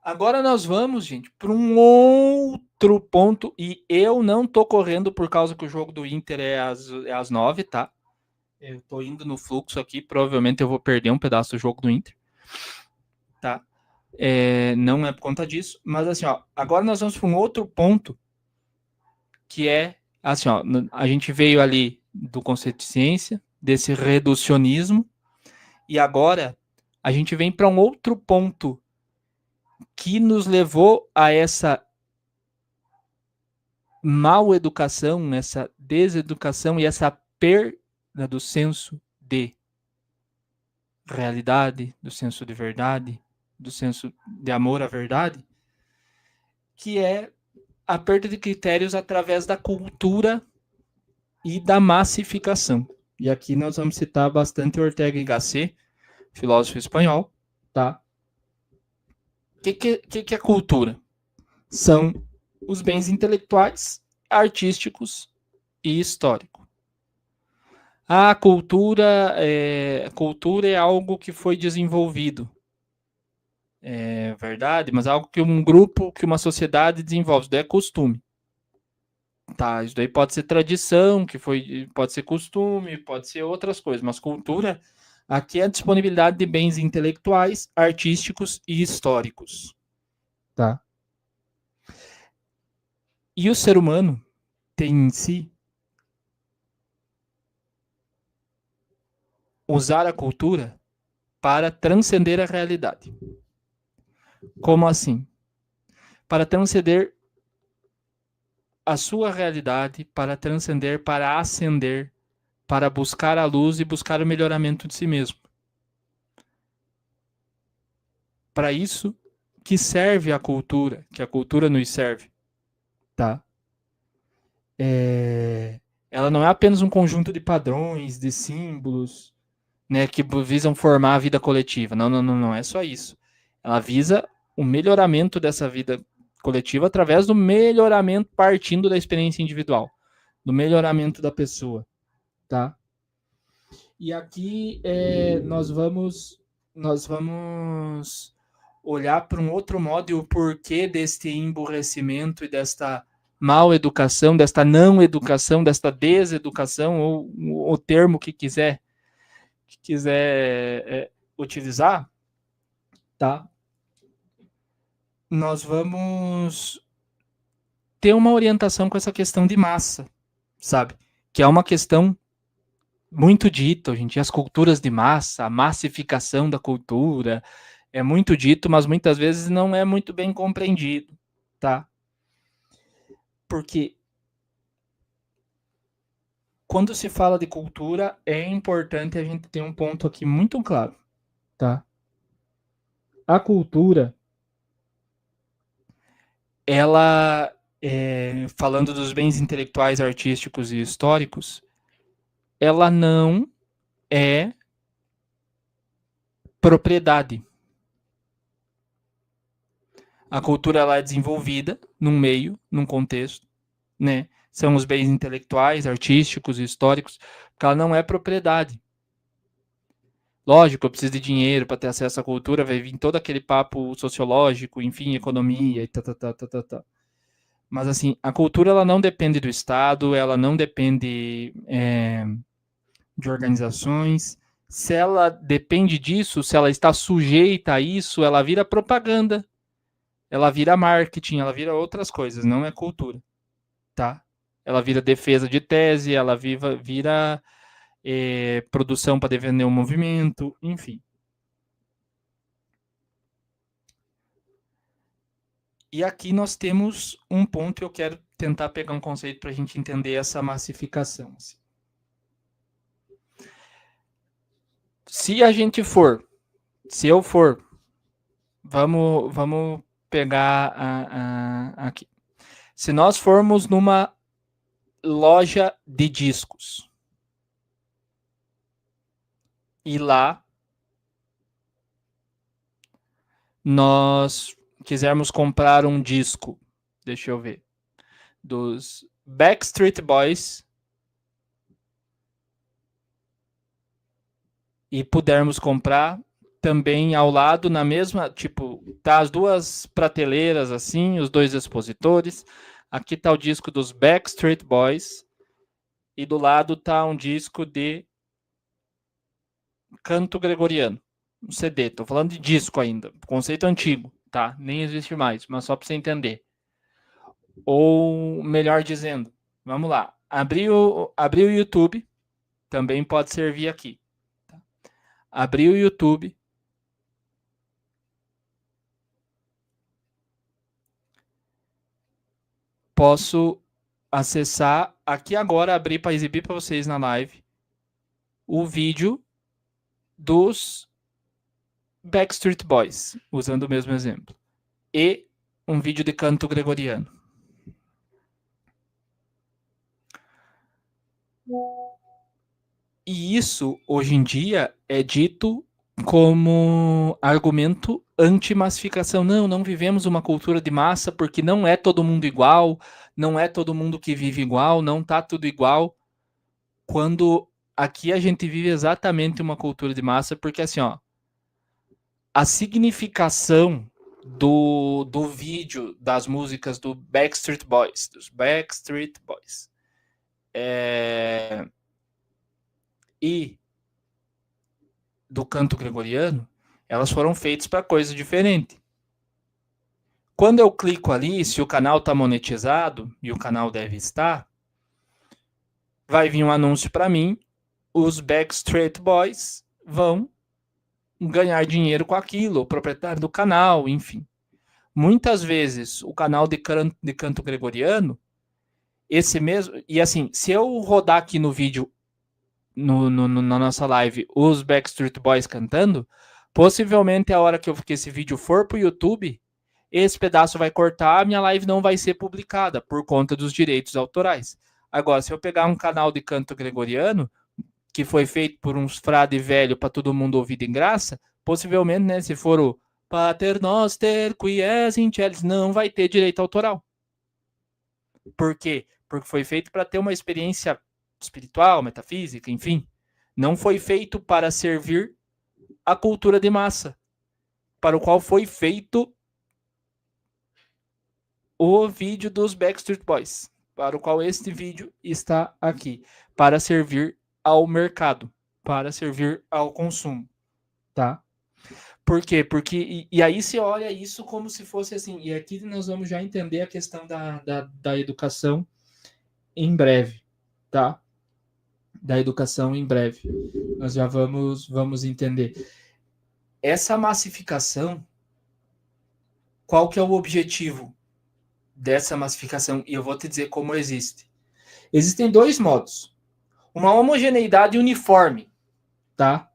Agora nós vamos, gente, para um outro ponto. E eu não tô correndo por causa que o jogo do Inter é às 9, tá? Eu tô indo no fluxo aqui. Provavelmente eu vou perder um pedaço do jogo do Inter, tá? Não é por conta disso. Mas assim, ó, agora nós vamos para um outro ponto que é assim, ó, a gente veio ali do conceito de ciência, desse reducionismo, e agora a gente vem para um outro ponto que nos levou a essa mal educação, essa deseducação e essa perda do senso de realidade, do senso de verdade, do senso de amor à verdade, que é a perda de critérios através da cultura e da massificação. E aqui nós vamos citar bastante Ortega y Gasset, filósofo espanhol, tá? O que é cultura? São os bens intelectuais, artísticos e históricos. A cultura é algo que foi desenvolvido, é verdade, mas algo que um grupo, que uma sociedade desenvolve, isso daí é costume. Tá, isso daí pode ser tradição, pode ser costume, pode ser outras coisas, mas cultura aqui é a disponibilidade de bens intelectuais, artísticos e históricos. Tá? E o ser humano tem em si usar a cultura para transcender a realidade. Como assim? Para transcender a sua realidade, para transcender, para ascender, para buscar a luz e buscar o melhoramento de si mesmo. Para isso que serve a cultura, que a cultura nos serve, tá? Ela não é apenas um conjunto de padrões, de símbolos, né, que visam formar a vida coletiva. Não, não, não, não é só isso. Ela visa o melhoramento dessa vida coletiva através do melhoramento partindo da experiência individual, do melhoramento da pessoa, tá? E aqui nós vamos olhar para um outro modo e o porquê deste emburrecimento e desta mal educação, desta não educação, desta deseducação, ou o termo que quiser utilizar, tá? Nós vamos ter uma orientação com essa questão de massa, sabe? Que é uma questão muito dita hoje em dia, as culturas de massa, a massificação da cultura, é muito dito, mas muitas vezes não é muito bem compreendido, tá? Porque quando se fala de cultura, é importante a gente ter um ponto aqui muito claro, tá? A cultura, ela, falando dos bens intelectuais, artísticos e históricos, ela não é propriedade. A cultura ela é desenvolvida num meio, num contexto, né? São os bens intelectuais, artísticos e históricos, porque ela não é propriedade. Lógico, eu preciso de dinheiro para ter acesso à cultura, vai vir todo aquele papo sociológico, enfim, economia e tá. Mas assim, a cultura ela não depende do Estado, ela não depende de organizações. Se ela depende disso, se ela está sujeita a isso, ela vira propaganda, ela vira marketing, ela vira outras coisas, não é cultura, tá? Ela vira defesa de tese, ela vira produção para defender um movimento, enfim. E aqui nós temos um ponto que eu quero tentar pegar um conceito para a gente entender essa massificação. Assim. Se eu for, vamos pegar aqui. Se nós formos numa loja de discos e lá nós quisermos comprar um disco, deixa eu ver, dos Backstreet Boys e pudermos comprar também ao lado, na mesma, tipo, tá as duas prateleiras assim, os dois expositores. Aqui tá o disco dos Backstreet Boys e do lado tá um disco de canto gregoriano, um CD. Tô falando de disco ainda, conceito antigo, tá? Nem existe mais, mas só para você entender. Ou melhor dizendo, vamos lá, abrir o YouTube, também pode servir aqui. Tá? Abrir o YouTube. Posso acessar aqui agora, abrir para exibir para vocês na live o vídeo dos Backstreet Boys, usando o mesmo exemplo. E um vídeo de canto gregoriano. E isso, hoje em dia, é dito como argumento anti-massificação. Não, não vivemos uma cultura de massa porque não é todo mundo igual, não é todo mundo que vive igual, não tá tudo igual. Quando aqui a gente vive exatamente uma cultura de massa, porque assim, ó, a significação do vídeo das músicas do Backstreet Boys, dos Backstreet Boys, e do canto gregoriano, elas foram feitas para coisa diferente. Quando eu clico ali, se o canal está monetizado, e o canal deve estar, vai vir um anúncio para mim, os Backstreet Boys vão ganhar dinheiro com aquilo, o proprietário do canal, enfim. Muitas vezes o canal de canto gregoriano, esse mesmo, e assim, se eu rodar aqui no vídeo, na nossa live, os Backstreet Boys cantando, possivelmente a hora que esse vídeo for pro YouTube, esse pedaço vai cortar, a minha live não vai ser publicada por conta dos direitos autorais. Agora, se eu pegar um canal de canto gregoriano, que foi feito por uns frade velho para todo mundo ouvir de graça, possivelmente, né, se for o Pater Noster, qui es in celis, não vai ter direito autoral. Por quê? Porque foi feito para ter uma experiência espiritual, metafísica, enfim. Não foi feito para servir a cultura de massa, para o qual foi feito o vídeo dos Backstreet Boys, para o qual este vídeo está aqui, para servir ao mercado, para servir ao consumo, tá? Por quê? Porque, e aí se olha isso como se fosse assim, e aqui nós vamos já entender a questão da educação em breve, tá? Da educação em breve. Nós já vamos entender. Essa massificação, qual que é o objetivo dessa massificação? E eu vou te dizer como existe. Existem dois modos. Uma homogeneidade uniforme, tá?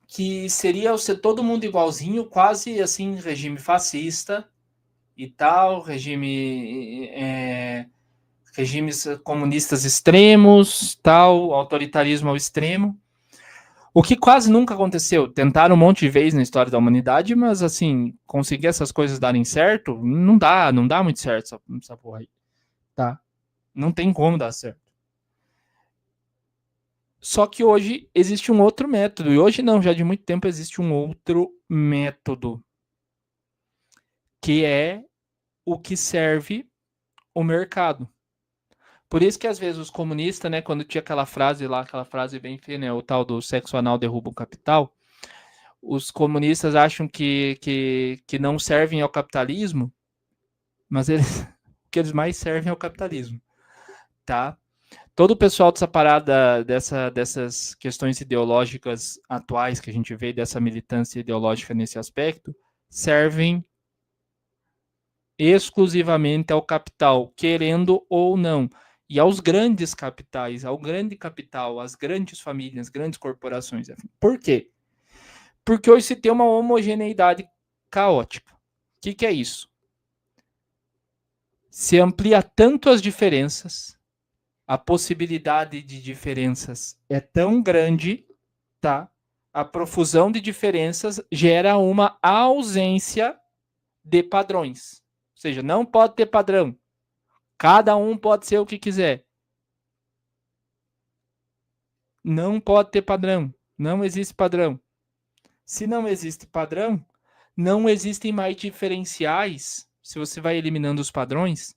Que seria ser todo mundo igualzinho, quase assim, regime fascista e tal, regimes comunistas extremos, tal, autoritarismo ao extremo. O que quase nunca aconteceu. Tentaram um monte de vezes na história da humanidade, mas assim, conseguir essas coisas darem certo, não dá muito certo essa porra aí. Tá? Não tem como dar certo. Só que hoje existe um outro método, e hoje não, já de muito tempo existe um outro método, que é o que serve o mercado. Por isso que às vezes os comunistas, né, quando tinha aquela frase lá, aquela frase bem feia, né, o tal do sexo anal derruba o capital, os comunistas acham que não servem ao capitalismo, mas eles, o que eles mais servem é ao capitalismo, tá? Todo o pessoal dessa parada, dessas questões ideológicas atuais que a gente vê, dessa militância ideológica nesse aspecto, servem exclusivamente ao capital, querendo ou não. E aos grandes capitais, ao grande capital, às grandes famílias, grandes corporações. Por quê? Porque hoje se tem uma homogeneidade caótica. O que é isso? Se amplia tanto as diferenças, a possibilidade de diferenças é tão grande, tá? A profusão de diferenças gera uma ausência de padrões. Ou seja, não pode ter padrão. Cada um pode ser o que quiser. Não pode ter padrão. Não existe padrão. Se não existe padrão, não existem mais diferenciais. Se você vai eliminando os padrões,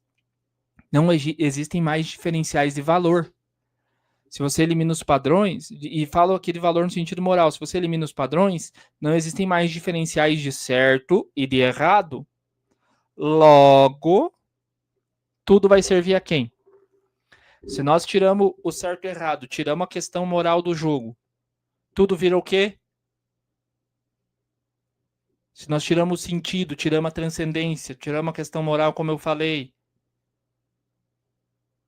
não existem mais diferenciais de valor. Se você elimina os padrões, e falo aqui de valor no sentido moral, se você elimina os padrões, não existem mais diferenciais de certo e de errado. Logo, tudo vai servir a quem? Se nós tiramos o certo e errado, tiramos a questão moral do jogo, tudo vira o quê? Se nós tiramos o sentido, tiramos a transcendência, tiramos a questão moral, como eu falei,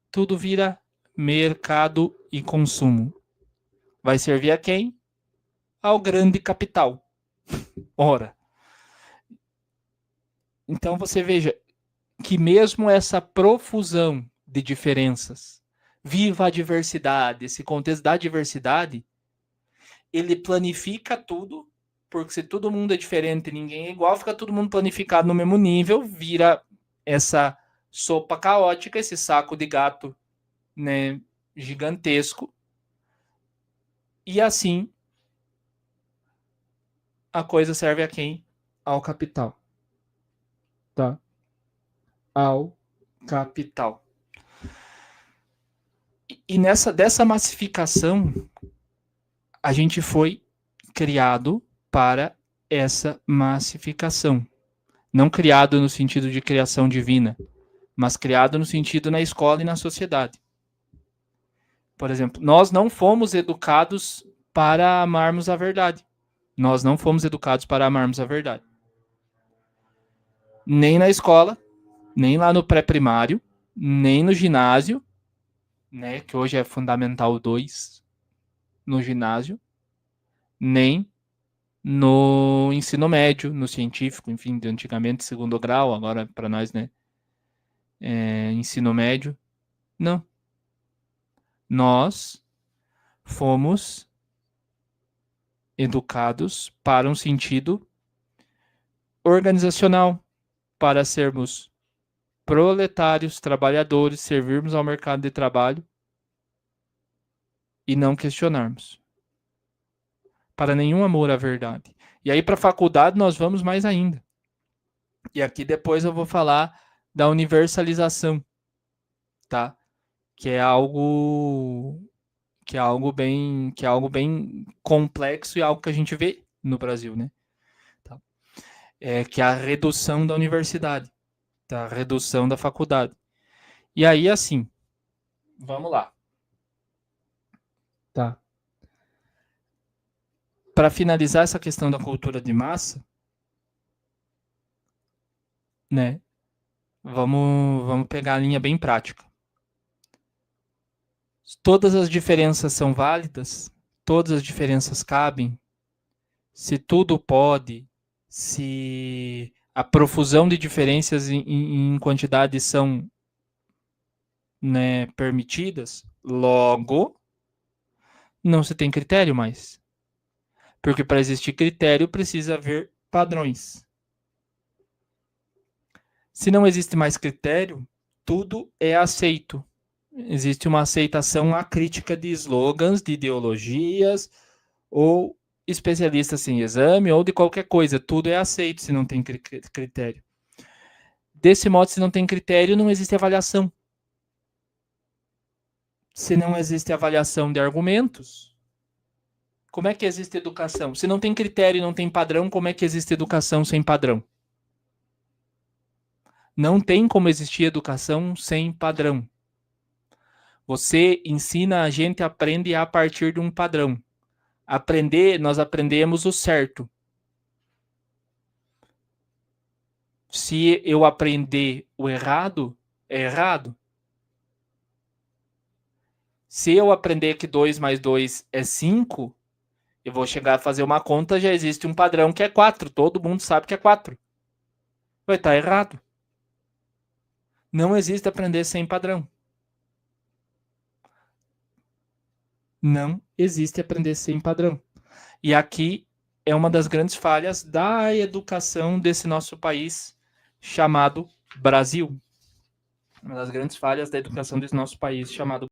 tudo vira mercado e consumo. Vai servir a quem? Ao grande capital. Ora. Então você veja que mesmo essa profusão de diferenças, viva a diversidade, esse contexto da diversidade, ele planifica tudo, porque se todo mundo é diferente e ninguém é igual, fica todo mundo planificado no mesmo nível, vira essa sopa caótica, esse saco de gato, né, gigantesco. E assim, a coisa serve a quem? Ao capital. Tá? Ao capital. E dessa massificação, a gente foi criado para essa massificação. Não criado no sentido de criação divina, mas criado no sentido na escola e na sociedade. Por exemplo, nós não fomos educados para amarmos a verdade. Nós não fomos educados para amarmos a verdade. Nem na escola, nem lá no pré-primário, nem no ginásio, né, que hoje é Fundamental 2, no ginásio, nem no ensino médio, no científico, enfim, de antigamente segundo grau, agora para nós, né, ensino médio. Não. Nós fomos educados para um sentido organizacional, para sermos proletários, trabalhadores, servirmos ao mercado de trabalho e não questionarmos. Para nenhum amor à verdade. E aí, para a faculdade, nós vamos mais ainda. E aqui depois eu vou falar da universalização, tá? Que é algo bem complexo e algo que a gente vê no Brasil, né? Tá? Que é a redução da universidade, tá? A redução da faculdade. E aí, assim, vamos lá. Tá. Para finalizar essa questão da cultura de massa, né? Vamos pegar a linha bem prática. Todas as diferenças são válidas, todas as diferenças cabem, se tudo pode, se a profusão de diferenças em quantidade são, né, permitidas, logo não se tem critério mais. Porque para existir critério precisa haver padrões. Se não existe mais critério, tudo é aceito. Existe uma aceitação acrítica de slogans, de ideologias, ou especialistas em exame, ou de qualquer coisa. Tudo é aceito se não tem critério. Desse modo, se não tem critério, não existe avaliação. Se não existe avaliação de argumentos, como é que existe educação? Se não tem critério e não tem padrão, como é que existe educação sem padrão? Não tem como existir educação sem padrão. Você ensina, a gente aprende a partir de um padrão. Aprender, nós aprendemos o certo. Se eu aprender o errado, é errado. Se eu aprender que 2 mais 2 é 5, eu vou chegar a fazer uma conta, já existe um padrão que é 4. Todo mundo sabe que é 4. Vai estar errado. Não existe aprender sem padrão. Não existe aprender sem padrão. E aqui é uma das grandes falhas da educação desse nosso país chamado Brasil. Uma das grandes falhas da educação desse nosso país chamado